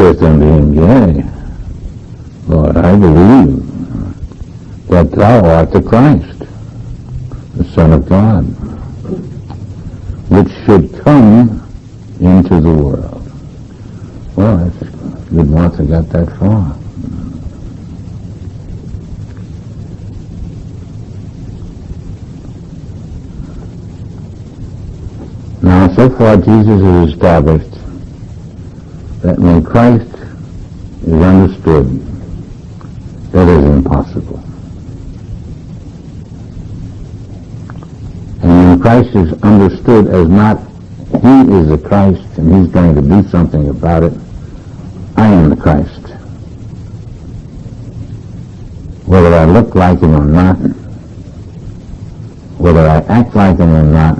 saith unto him, Yea, Lord, I believe that thou art the Christ, the Son of God, which should come into the world. Well, that's good. Martha got that far. Now, so far, Jesus has established that when Christ is understood, that is impossible. And when Christ is understood as not, he is the Christ and he's going to do something about it, I am the Christ. Whether I look like him or not, whether I act like him or not,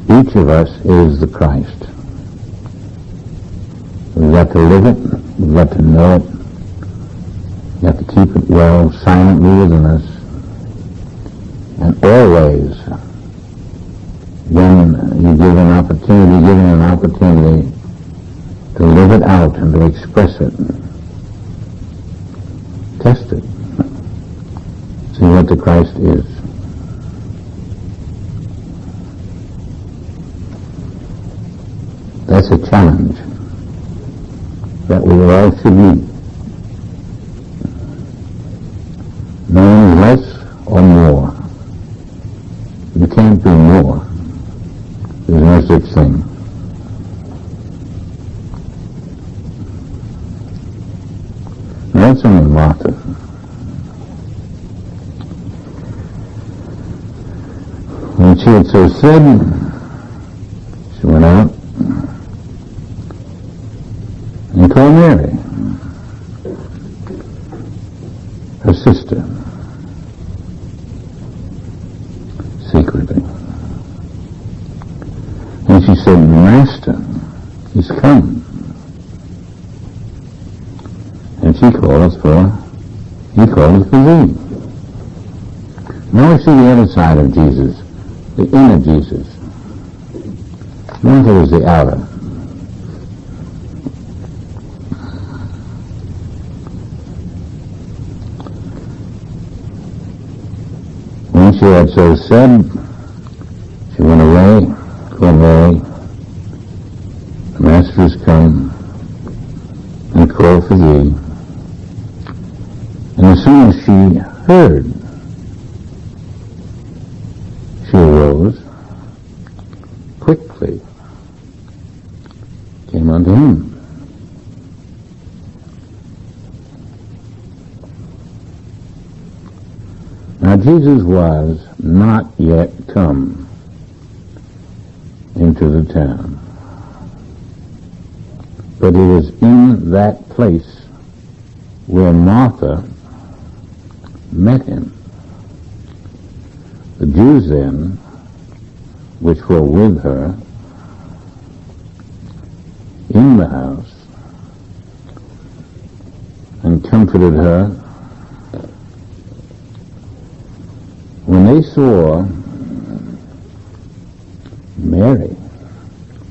each of us is the Christ. We've got to live it, we've got to know it, we've got to keep it well, silently within us, and always, when you give an opportunity to live it out and to express it, test it, see what the Christ is. That's a challenge that we all should meet. No one is less or more. You can't be more. There's no such thing. That's only Martha. When she had so said, she went out and called Mary, her sister, secretly. And she said, Master, he's come. And he calleth for thee. Now we see the other side of Jesus, the inner Jesus. Martha was the outer. When she had so said, she went away, called Mary, the Master is come, and called for thee. And as soon as she heard, she arose, quickly came unto him. Now Jesus was not yet come into the town, but he was in that place where Martha met him. The Jews then, which were with her in the house and comforted her, when they saw Mary,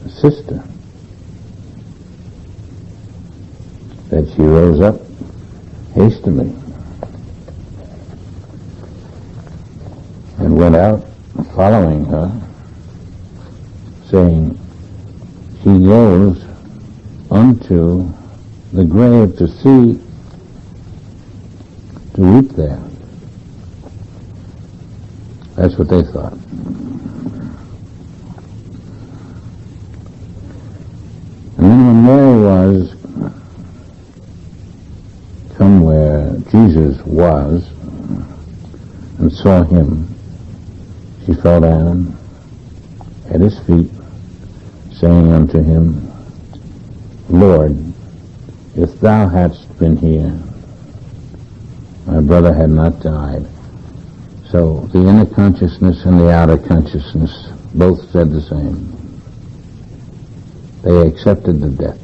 the sister, that she rose up hastily and went out following her, saying, she goes unto the grave to see, to weep there. That's what they thought. And then when Mary was come where Jesus was and saw him, she fell down at his feet, saying unto him, Lord, if thou hadst been here, my brother had not died. So the inner consciousness and the outer consciousness both said the same. They accepted the death.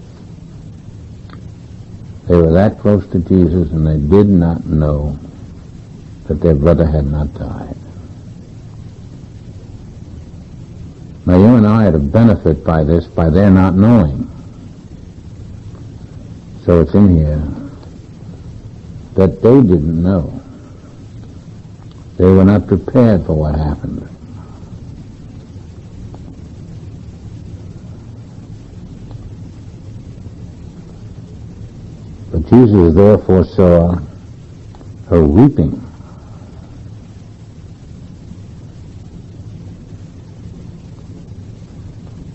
They were that close to Jesus and they did not know that their brother had not died. Now you and I are to benefit by this, by their not knowing. So it's in here that they didn't know. They were not prepared for what happened. But Jesus therefore saw her weeping.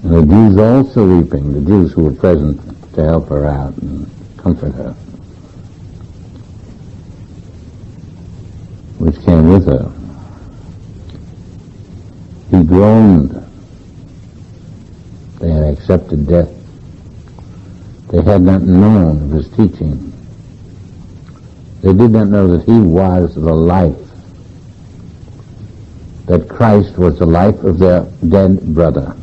And the Jews also weeping, the Jews who were present to help her out and comfort her, which came with her. He groaned. They had accepted death. They had not known of his teaching. They did not know that he was the life, that Christ was the life of their dead brother.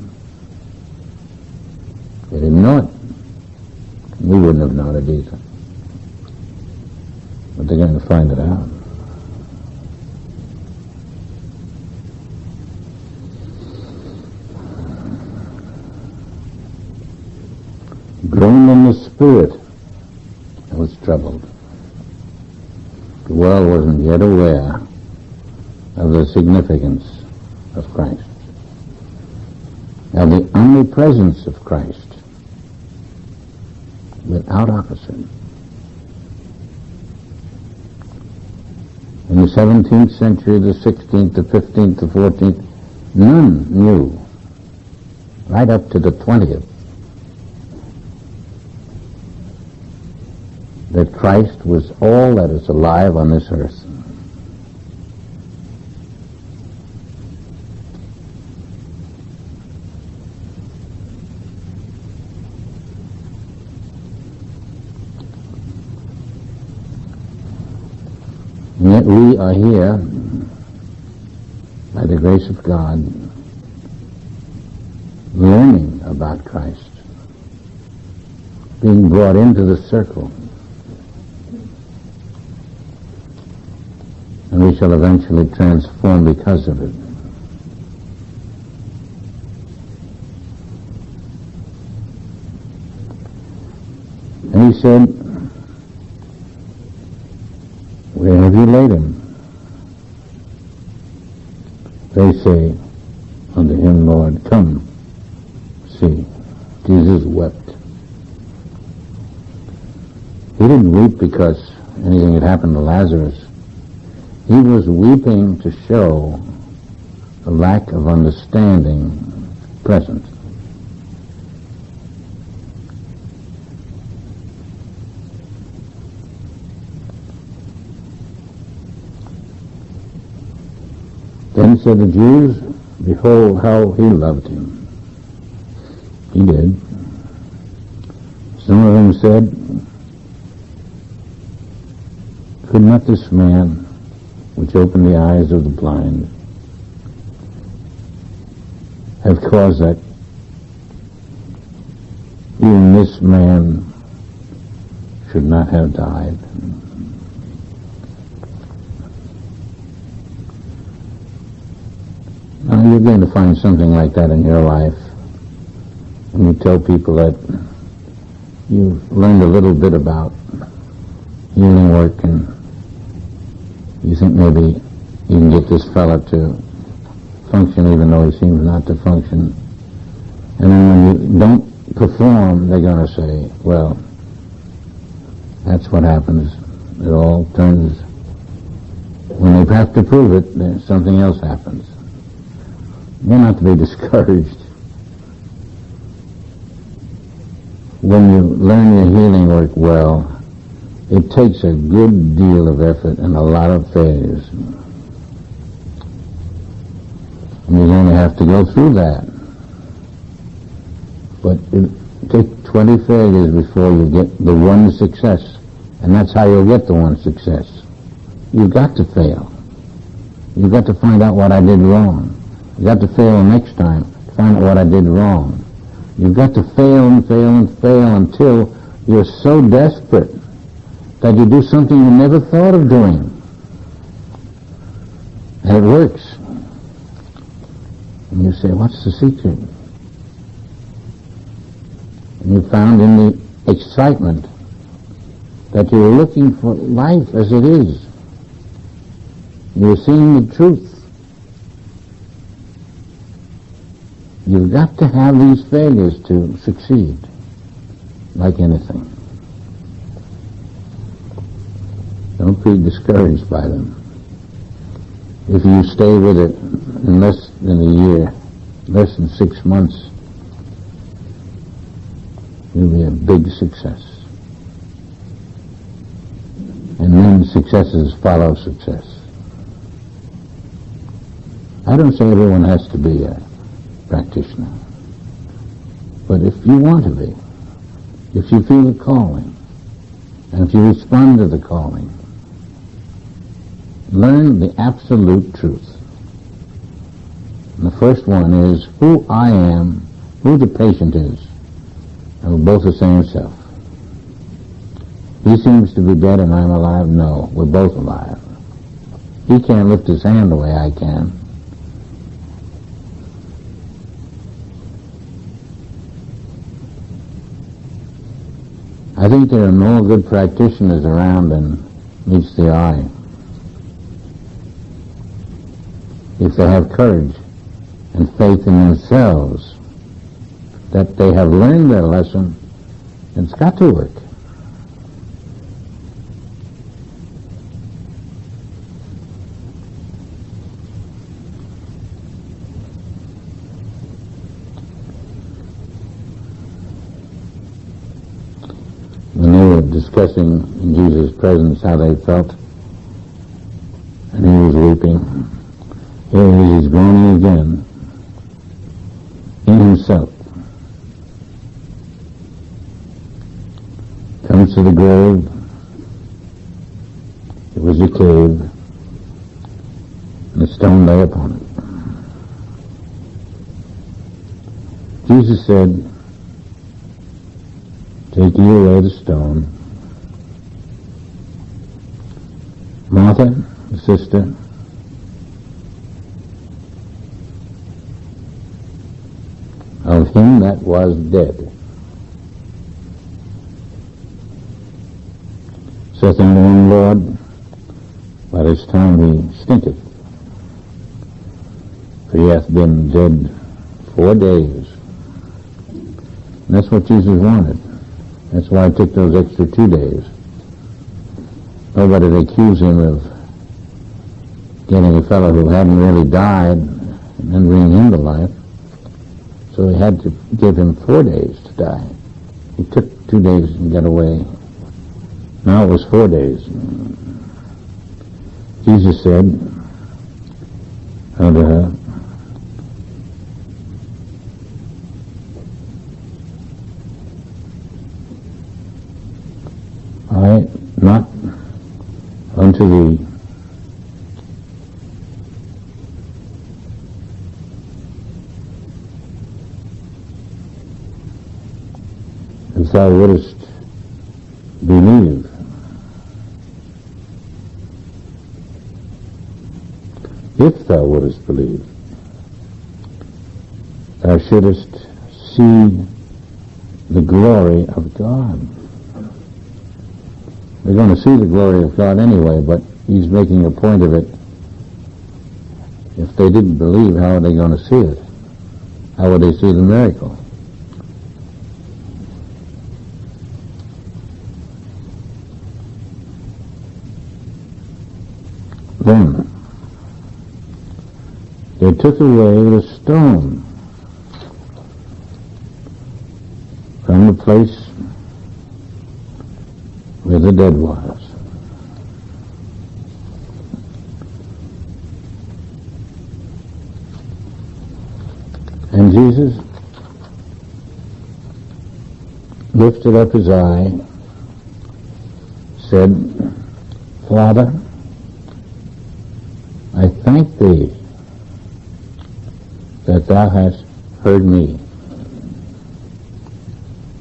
They didn't know it. We wouldn't have known it either. But they're going to find it out. Groaned in the spirit and was troubled. The world wasn't yet aware of the significance of Christ, of the omnipresence of Christ, without opposite. In the 17th century, the 16th, the 15th, the 14th, none knew, right up to the 20th, that Christ was all that is alive on this earth. And yet we are here, by the grace of God, learning about Christ, being brought into the circle. And we shall eventually transform because of it. And he said, "Where have you laid him?" They say unto him, "Lord, come, see." Jesus wept. He didn't weep because anything had happened to Lazarus. He was weeping to show the lack of understanding present. Then said the Jews, "Behold how he loved him." He did. Some of them said, "Could not this man, which opened the eyes of the blind, have caused that even this man should not have died?" Now you're going to find something like that in your life when you tell people that you've learned a little bit about healing work and you think maybe you can get this fella to function even though he seems not to function. And then when you don't perform, they're going to say, "Well, that's what happens. It all turns." When they have to prove it, then something else happens. You're not to be discouraged. When you learn your healing work well, it takes a good deal of effort and a lot of failures. And you're going to have to go through that. But it takes 20 failures before you get the one success. And that's how you'll get the one success. You've got to fail. You've got to find out what I did wrong. You've got to fail next time to find out what I did wrong. You've got to fail and fail and fail until you're so desperate that you do something you never thought of doing. And it works. And you say, "What's the secret?" And you found in the excitement that you were looking for life as it is. You were seeing the truth. You've got to have these failures to succeed, like anything. Don't be discouraged by them. If you stay with it in less than a year, less than 6 months, you'll be a big success. And then successes follow success. I don't say everyone has to be a practitioner. But if you want to be, if you feel the calling, and if you respond to the calling, learn the absolute truth. And the first one is who I am, who the patient is, and we're both the same self. He seems to be dead and I'm alive. No, we're both alive. He can't lift his hand the way I can. I think there are more good practitioners around than meets the eye. If they have courage and faith in themselves, that they have learned their lesson, it's got to work. When they were discussing in Jesus' presence how they felt, and he was weeping, here he is groaning again in himself. Comes to the grave. It was a cave, and a stone lay upon it. Jesus said, "Take ye away the stone." Martha, the sister, of him that was dead, saith unto him, Lord, by this time he stinketh, for he hath been dead 4 days. And that's what Jesus wanted. That's why it took those extra 2 days. Nobody would accuse him of getting a fellow who hadn't really died and then bringing him to life. So he had to give him 4 days to die. He took 2 days and got away. Now it was 4 days. Jesus said unto her, I not unto thee if thou wouldest believe. If thou wouldest believe, thou shouldest see the glory of God. They're going to see the glory of God anyway, but he's making a point of it. If they didn't believe, how are they going to see it? How would they see the miracle? Then they took away the stone from the place where the dead was. And Jesus lifted up his eye, said, Father, I thank thee that thou hast heard me,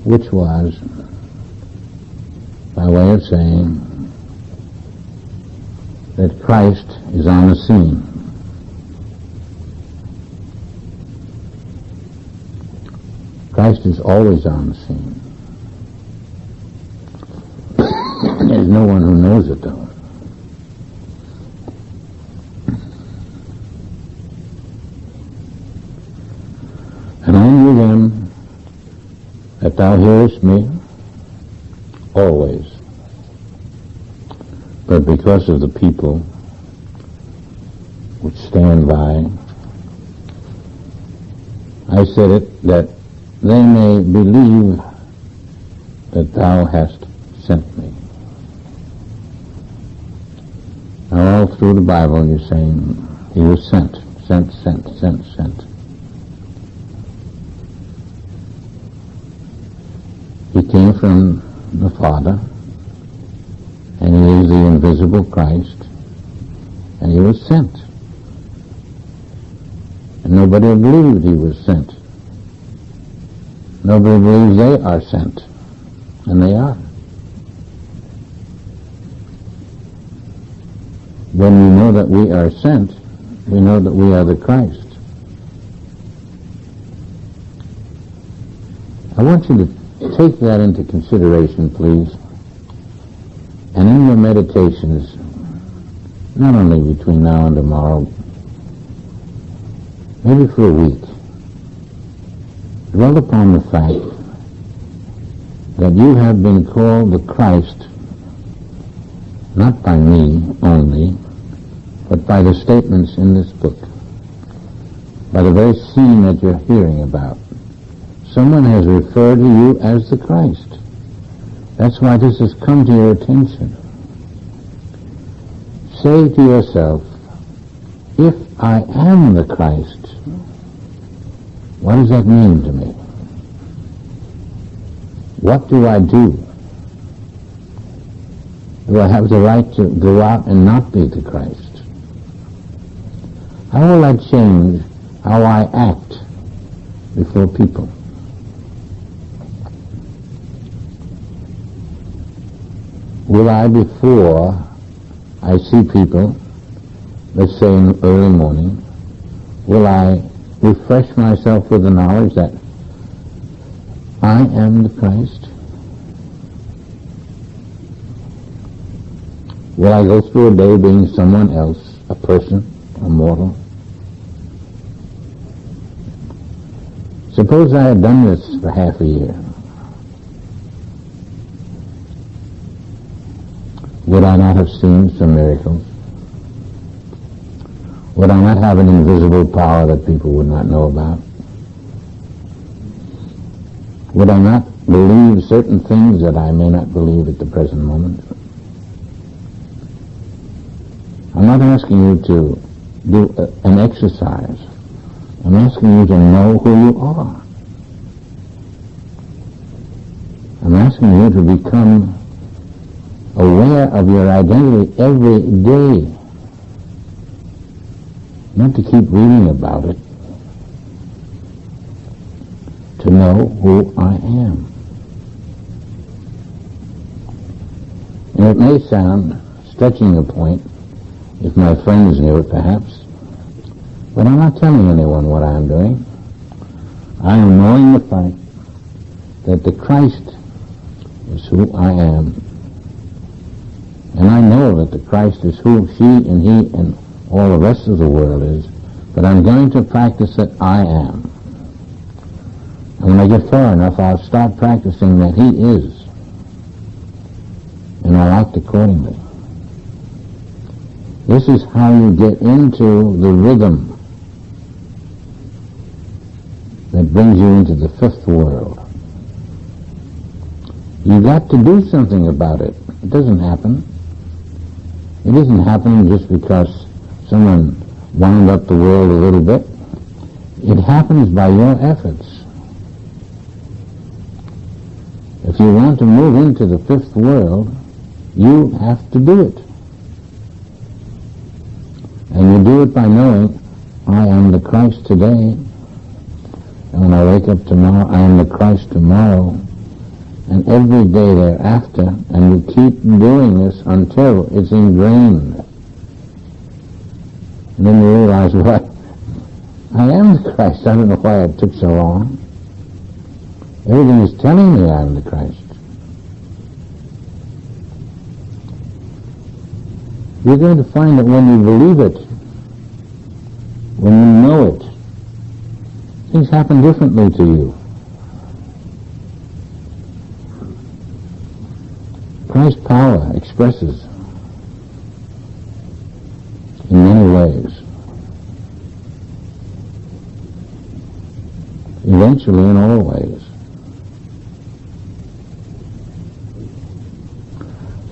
which was by way of saying that Christ is on the scene. Christ is always on the scene. There's no one who knows it, though. And I knew then that thou hearest me always. But because of the people which stand by, I said it that they may believe that thou hast sent me. Now all through the Bible you're saying he was sent. He came from the Father, and he is the invisible Christ, and he was sent. And nobody believed he was sent. Nobody believes they are sent, and they are. When we know that we are sent, we know that we are the Christ. I want you to take that into consideration, please. And in your meditations, not only between now and tomorrow, maybe for a week, dwell upon the fact that you have been called the Christ, not by me only, but by the statements in this book, by the very scene that you're hearing about. Someone has referred to you as the Christ. That's why this has come to your attention. Say to yourself, if I am the Christ, what does that mean to me? What do I do? Do I have the right to go out and not be the Christ? How will I change how I act before people? Will I, before I see people, let's say in the early morning, will I refresh myself with the knowledge that I am the Christ? Will I go through a day being someone else, a person, a mortal? Suppose I had done this for half a year. Would I not have seen some miracles? Would I not have an invisible power that people would not know about? Would I not believe certain things that I may not believe at the present moment? I'm not asking you to do an exercise. I'm asking you to know who you are. I'm asking you to become aware of your identity every day. Not to keep reading about it. To know who I am. And it may sound stretching a point, if my friends knew it perhaps, but I'm not telling anyone what I am doing. I am knowing the fact that the Christ is who I am. And I know that the Christ is who she and he and all the rest of the world is, but I'm going to practice that I am. And when I get far enough, I'll start practicing that he is. And I'll act accordingly. This is how you get into the rhythm that brings you into the fifth world. You got to do something about it. It doesn't happen. It isn't happening just because someone wound up the world a little bit. It happens by your efforts. If you want to move into the fifth world, you have to do it. And you do it by knowing, I am the Christ today, and when I wake up tomorrow, I am the Christ tomorrow, and every day thereafter, and you keep doing this until it's ingrained. And then you realize, what? I am the Christ. I don't know why it took so long. Everything is telling me I am the Christ. you're going to find that when you believe it, when you know it, things happen differently to you. Christ's power expresses in many ways. Eventually in all ways.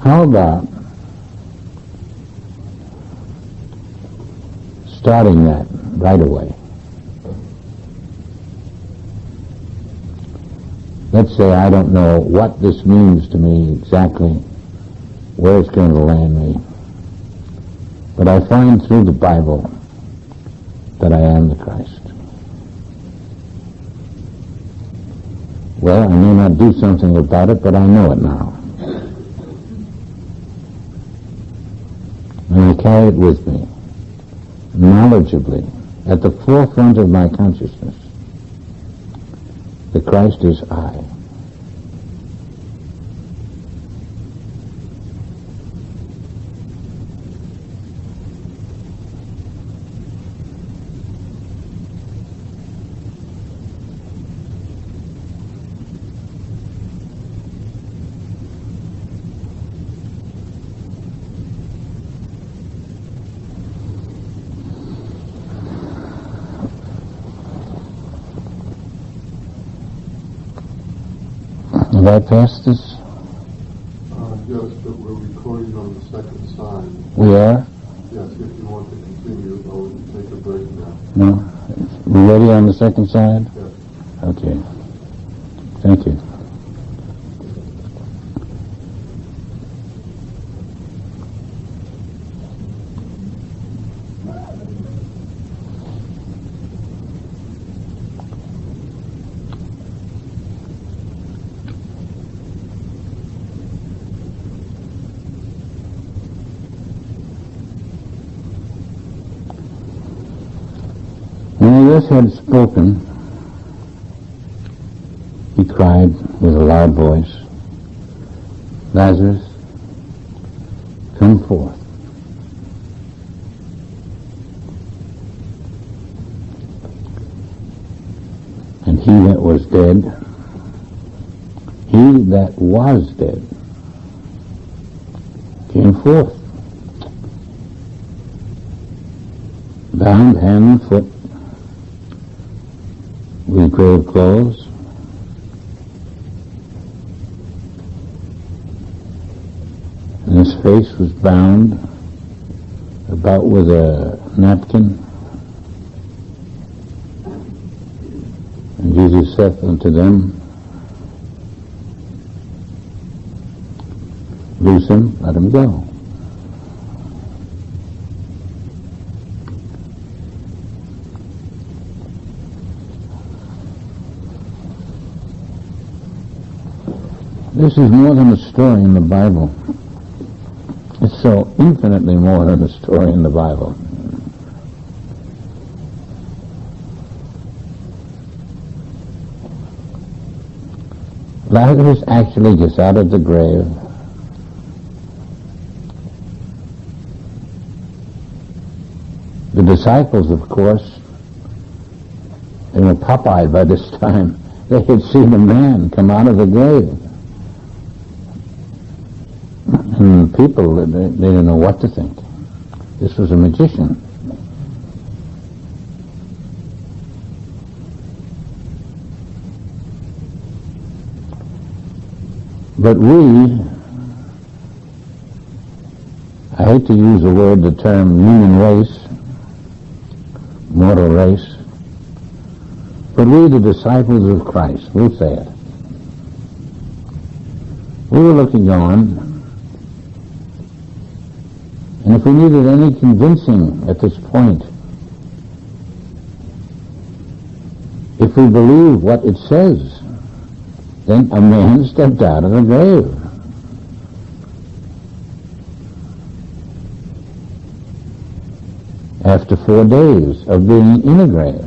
How about starting that right away? Let's say I don't know what this means to me exactly, where it's going to land me, but I find through the Bible that I am the Christ. Well, I may not do something about it, but I know it now. And I carry it with me, knowledgeably, at the forefront of my consciousness. The Christ is I. Have I passed this? Yes, but we're recording on the second side. We are? Yes, if you want to continue, I'll take a break now. No? We ready on the second side? Yes. Okay. Thank you. When he thus had spoken, he cried with a loud voice, Lazarus, come forth. And he that was dead, came forth, bound hand and foot, with grave clothes, and his face was bound about with a napkin. And Jesus saith unto them, Loose him, let him go. This is more than a story in the Bible. It's so infinitely more than a story in the Bible. Lazarus actually gets out of the grave. The disciples, of course, they were pop-eyed by this time. They had seen a man come out of the grave. And people, they didn't know what to think. This was a magician. But I hate to use the term human race, mortal race, but we, the disciples of Christ, we'll say it. We were looking on, and if we needed any convincing at this point, if we believe what it says, then a man stepped out of the grave. After 4 days of being in a grave.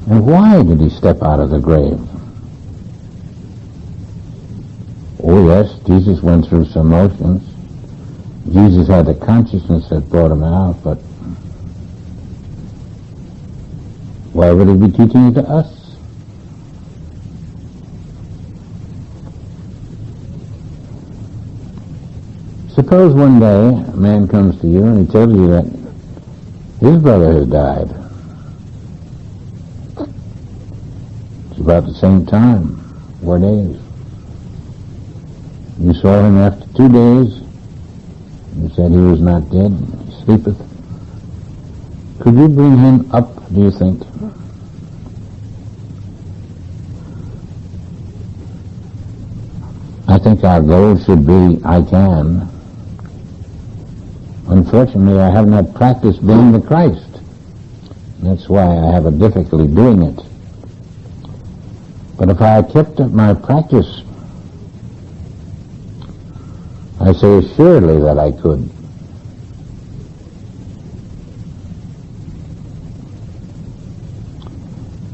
And why did he step out of the grave? Oh yes, Jesus went through some motions. Jesus had a consciousness that brought him out, but why would he be teaching it to us? Suppose one day a man comes to you and he tells you that his brother has died. It's about the same time, 4 days. You saw him after 2 days. You said he was not dead. He sleepeth. Could you bring him up, do you think? I think our goal should be, I can. Unfortunately, I have not practiced being the Christ. That's why I have a difficulty doing it. But if I kept up my practice, I say assuredly that I could.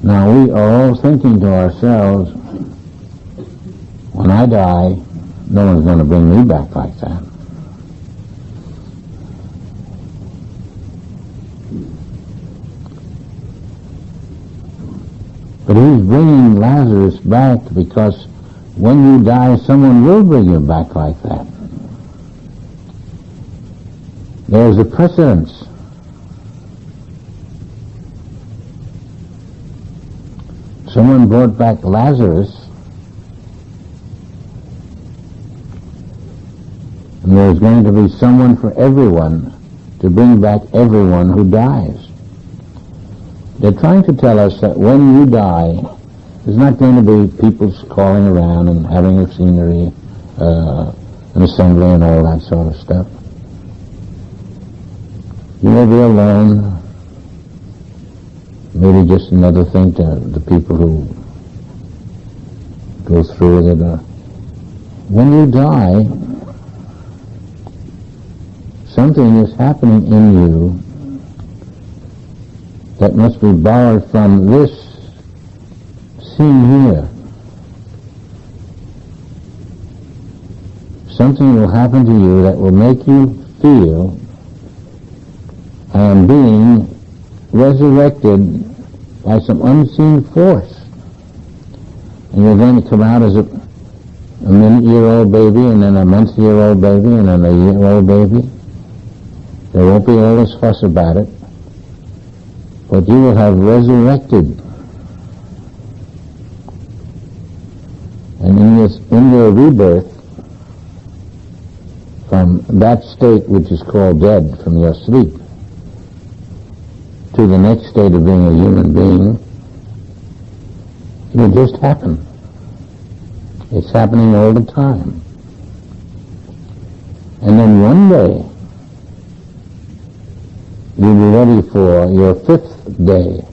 Now we are all thinking to ourselves, when I die, no one's going to bring me back like that. But he's bringing Lazarus back because when you die, someone will bring you back like that. There's a precedence. Someone brought back Lazarus, and there's going to be someone for everyone to bring back everyone who dies. They're trying to tell us that when you die, there's not going to be people calling around and having a scenery, an assembly and all that sort of stuff. You will be alone. Maybe just another thing to the people who go through with it. When you die, something is happening in you that must be borrowed from this scene here. Something will happen to you that will make you feel, I am being resurrected by some unseen force. And you're going to come out as a minute-year-old baby, and then a month-year-old baby, and then a year-old baby. There won't be all this fuss about it. But you will have resurrected. And in your rebirth, from that state which is called dead, from your sleep, to the next state of being a human being, it will just happen. It's happening all the time. And then one day, you'll be ready for your 5th day.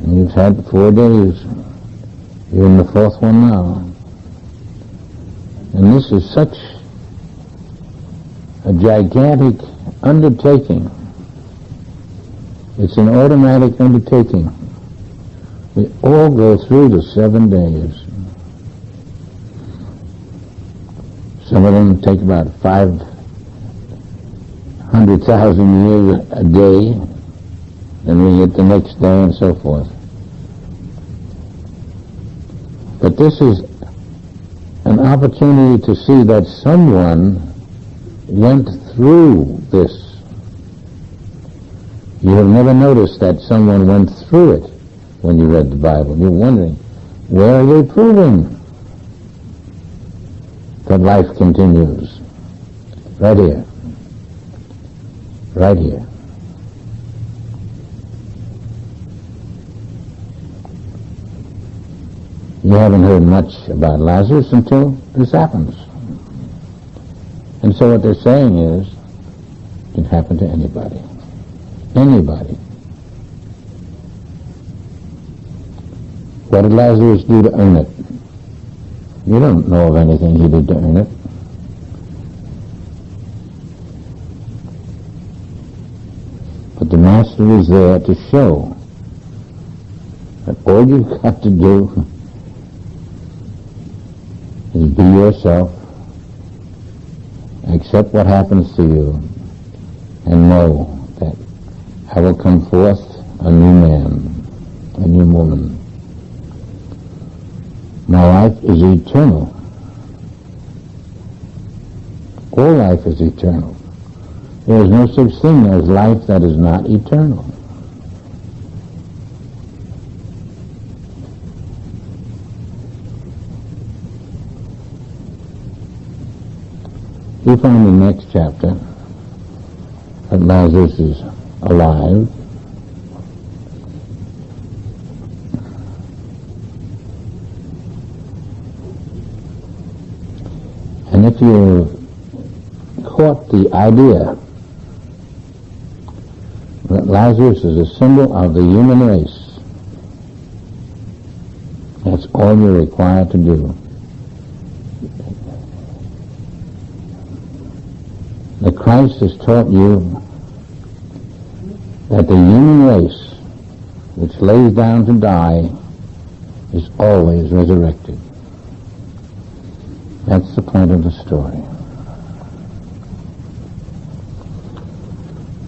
And you've had 4 days. You're in the 4th one now. And this is such a gigantic undertaking. It's an automatic undertaking. We all go through the 7 days. Some of them take about 500,000 years a day, then we get the next day and so forth. But this is an opportunity to see that someone went through this. You have never noticed that someone went through it when you read the Bible. You're wondering, where are they proving that life continues? Right here. Right here. You haven't heard much about Lazarus until this happens. And so what they're saying is, it can happen to anybody. Anybody. What did Lazarus do to earn it? You don't know of anything he did to earn it. But the Master is there to show that all you've got to do is be yourself, accept what happens to you, and know that I will come forth a new man, a new woman. My life is eternal. All life is eternal. There is no such thing as life that is not eternal. We find in the next chapter that Lazarus is alive. And if you caught the idea that Lazarus is a symbol of the human race, that's all you're required to do. The Christ has taught you that the human race, which lays down to die, is always resurrected. That's the point of the story.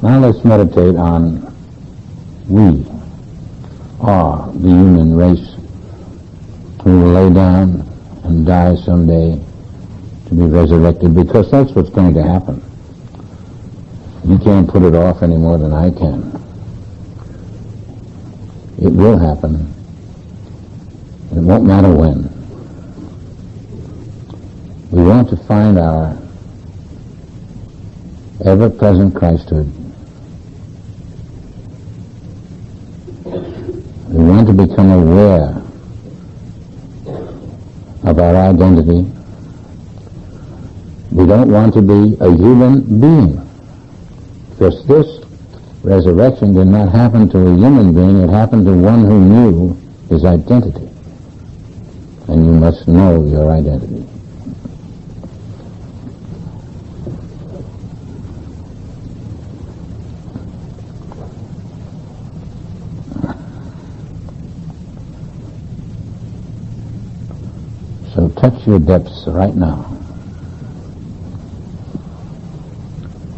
Now let's meditate on we are the human race who will lay down and die someday to be resurrected, because that's what's going to happen. You can't put it off any more than I can. It will happen. It won't matter when. We want to find our ever-present Christhood. We want to become aware of our identity. We don't want to be a human being. Because this resurrection did not happen to a human being, it happened to one who knew his identity. And you must know your identity. So touch your depths right now.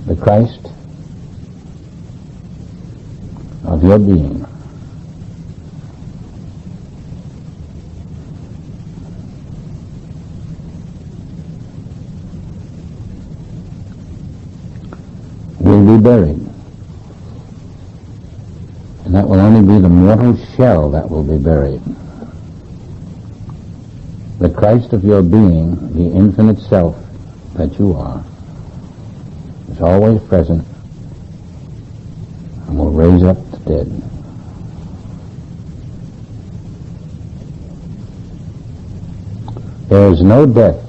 The Christ of your being. Will be buried. And that will only be the mortal shell that will be buried. The Christ of your being, the infinite self that you are, is always present and will raise up the dead. There is no death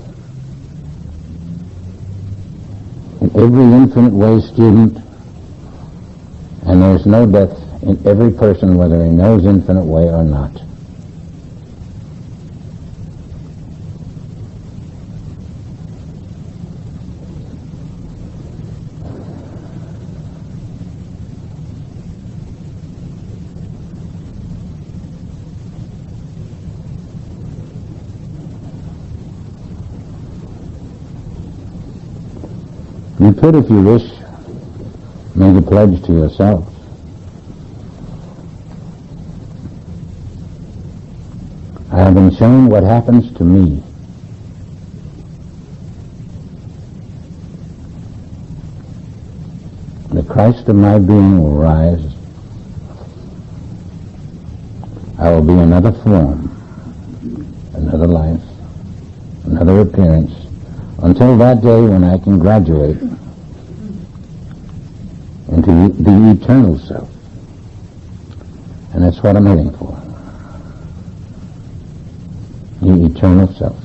in every infinite way student, and there is no death in every person, whether he knows infinite way or not. You could, if you wish, make a pledge to yourself. I have been shown what happens to me. The Christ of my being will rise. I will be another form, another life, another appearance, until that day when I can graduate into the eternal self. And that's what I'm heading for. The eternal self.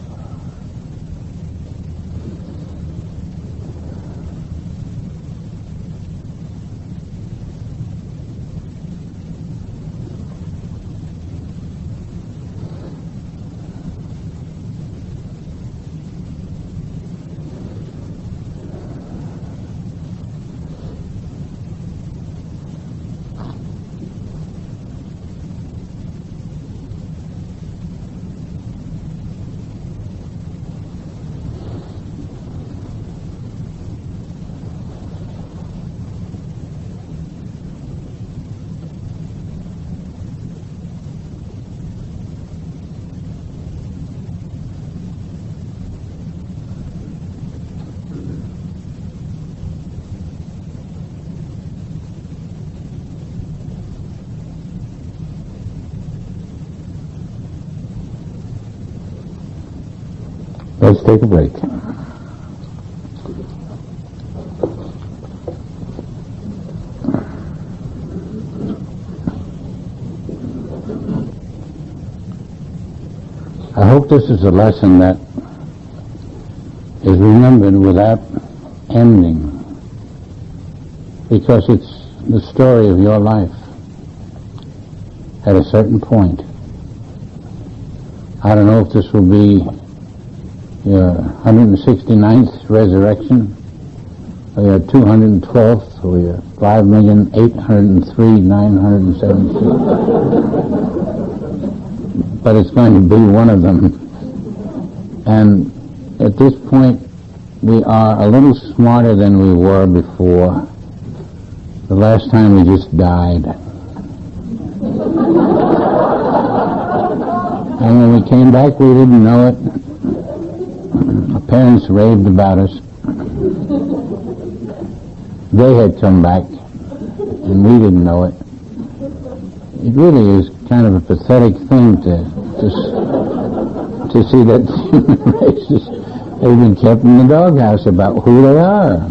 Let's take a break. I hope this is a lesson that is remembered without ending, because it's the story of your life at a certain point. I don't know if this will be your 169th resurrection, or your 212th, or your 5,803,976. But it's going to be one of them. And at this point, we are a little smarter than we were before. The last time we just died. And when we came back, we didn't know it. Our parents raved about us. They had come back, and we didn't know it. It really is kind of a pathetic thing to see that the human race they've been kept in the doghouse about who they are.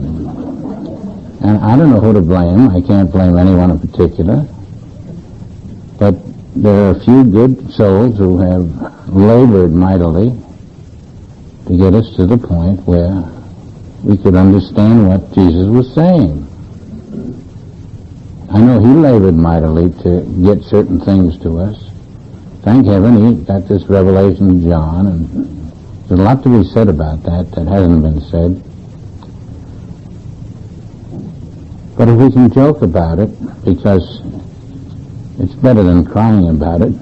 And I don't know who to blame. I can't blame anyone in particular. But there are a few good souls who have labored mightily to get us to the point where we could understand what Jesus was saying. I know he labored mightily to get certain things to us. Thank heaven he got this revelation of John, and there's a lot to be said about that hasn't been said. But if we can joke about it, because it's better than crying about it,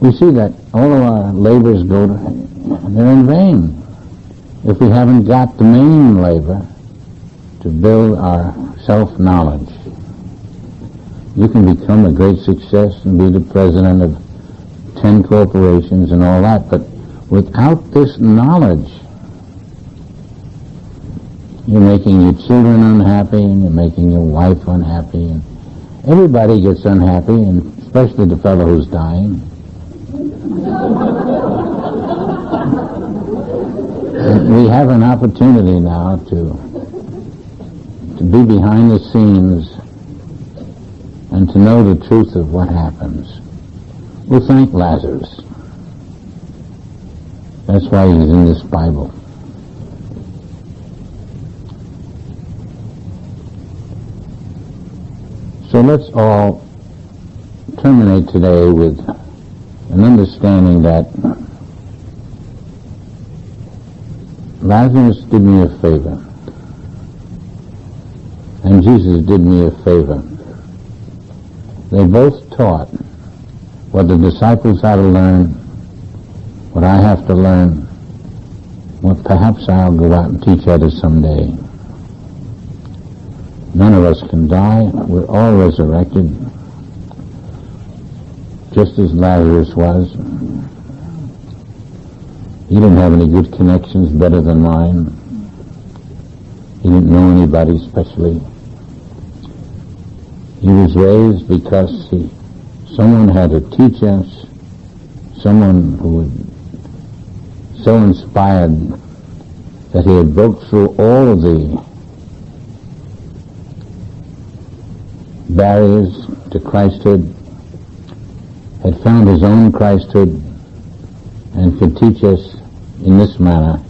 we see that all of our labors they're in vain if we haven't got the main labor to build our self-knowledge. You can become a great success and be the president of 10 corporations and all that, but without this knowledge, you're making your children unhappy, and you're making your wife unhappy, and everybody gets unhappy, and especially the fellow who's dying. And we have an opportunity now to be behind the scenes and to know the truth of what happens. We'll thank Lazarus. That's why he's in this Bible. So let's all terminate today with an understanding that Lazarus did me a favor, and Jesus did me a favor. They both taught what the disciples had to learn, what I have to learn, what perhaps I'll go out and teach others someday. None of us can die. We're all resurrected, just as Lazarus was. He didn't have any good connections better than mine. He didn't know anybody especially. He was raised because someone had to teach us, someone who was so inspired that he had broke through all of the barriers to Christhood, had found his own Christhood, and could teach us in this manner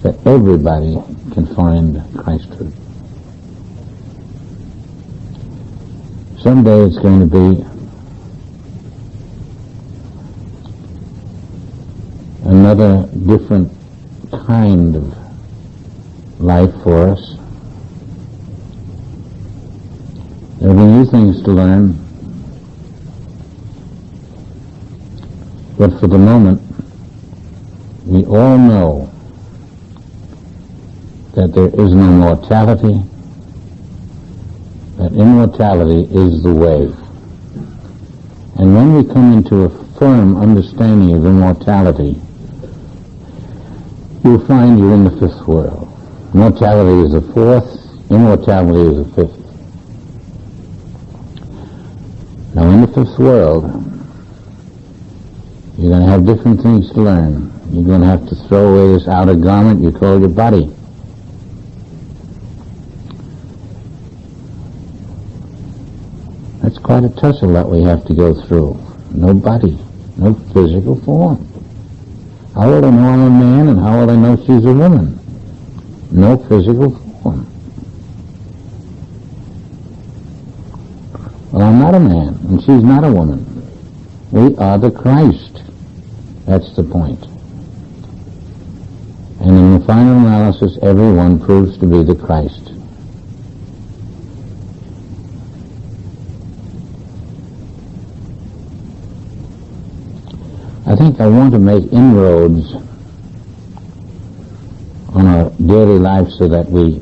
that everybody can find Christhood. Someday it's going to be another different kind of life for us. There will be new things to learn, but for the moment, we all know that there is no mortality, that immortality is the way. And when we come into a firm understanding of immortality, you'll find you're in the fifth world. Mortality is the fourth, immortality is the fifth. Now in the fifth world, You're going to have different things to learn. You're going to have to throw away this outer garment you call your body. That's quite a tussle that we have to go through. No body, no physical form. How will I know I'm a man, and how will I know she's a woman? No physical form. Well, I'm not a man, and she's not a woman. We are the Christ. That's the point. And in the final analysis, everyone proves to be the Christ. I think I want to make inroads on our daily life so that we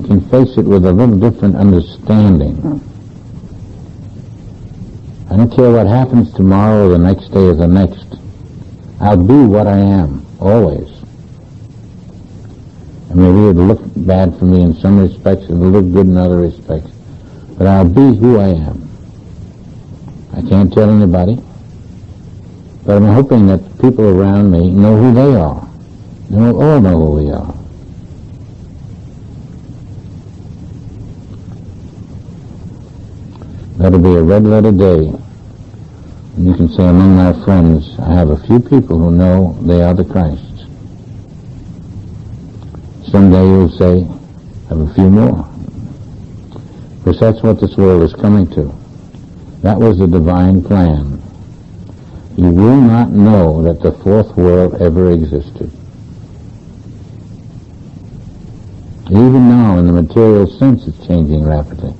can face it with a little different understanding. I don't care what happens tomorrow or the next day or the next. I'll be what I am, always. And maybe it'll look bad for me in some respects, it'll look good in other respects. But I'll be who I am. I can't tell anybody. But I'm hoping that the people around me know who they are. They will all know who we are. That'll be a red letter day. And you can say, among my friends, I have a few people who know they are the Christ. Someday you'll say, I have a few more. Because that's what this world is coming to. That was the divine plan. You will not know that the fourth world ever existed. Even now, in the material sense, it's changing rapidly.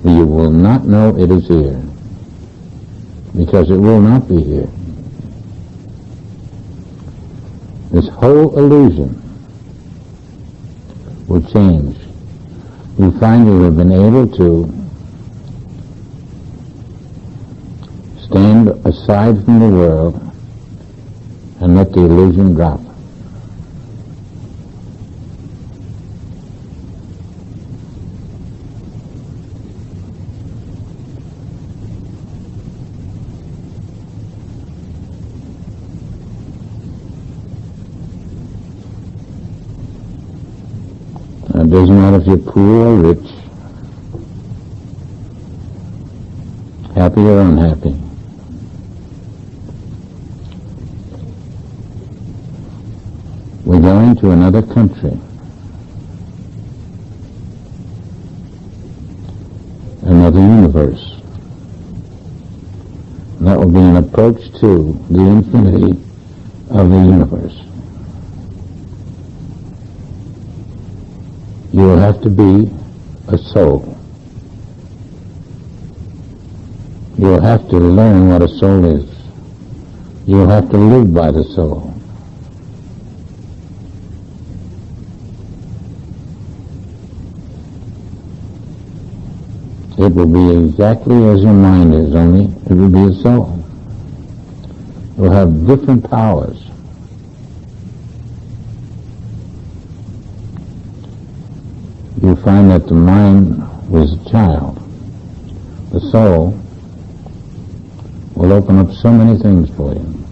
You will not know it is here, because it will not be here. This whole illusion will change. You find you have been able to stand aside from the world and let the illusion drop. Now, it doesn't matter if you're poor or rich, happy or unhappy. We're going to another country, another universe. And that will be an approach to the infinity of the universe. You will have to be a soul. You will have to learn what a soul is. You will have to live by the soul. It will be exactly as your mind is, only it will be a soul. It will have different powers. You'll find that the mind was a child. The soul will open up so many things for you.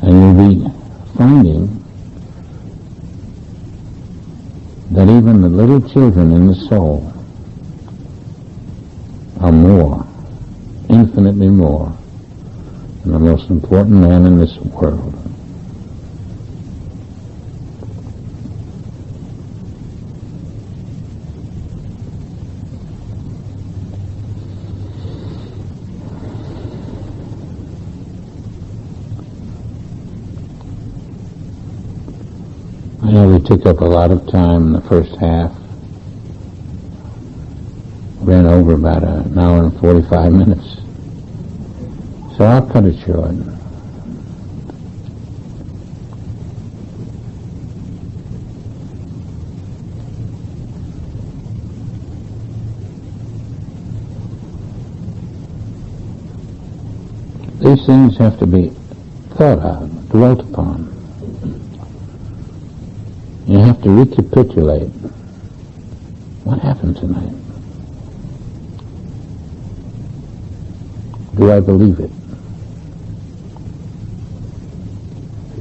And you'll be finding that even the little children in the soul are more, infinitely more, than the most important man in this world. I know we took up a lot of time in the first half. Ran over about an hour and 45 minutes. So I'll cut it short. These things have to be thought of, dwelt upon. You have to recapitulate what happened tonight. Do I believe it?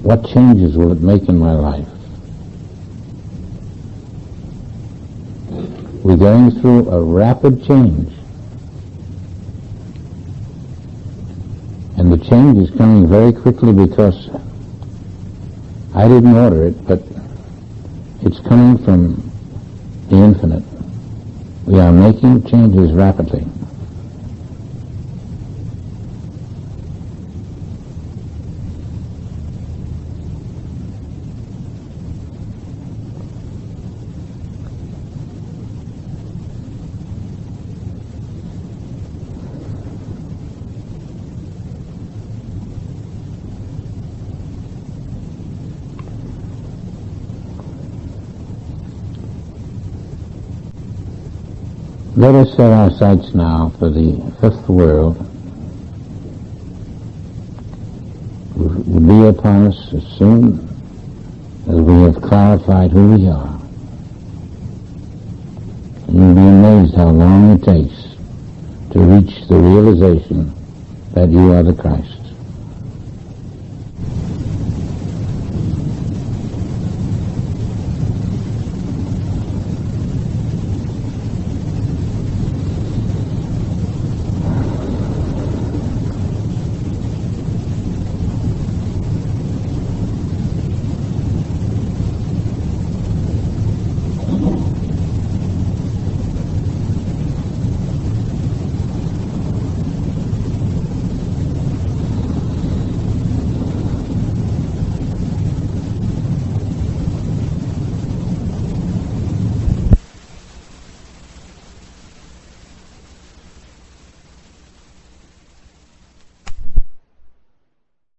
What changes will it make in my life? We're going through a rapid change. And the change is coming very quickly because I didn't order it, but it's coming from the infinite. We are making changes rapidly. Let us set our sights now for the fifth world. It will be upon us as soon as we have clarified who we are. And you'll be amazed how long it takes to reach the realization that you are the Christ.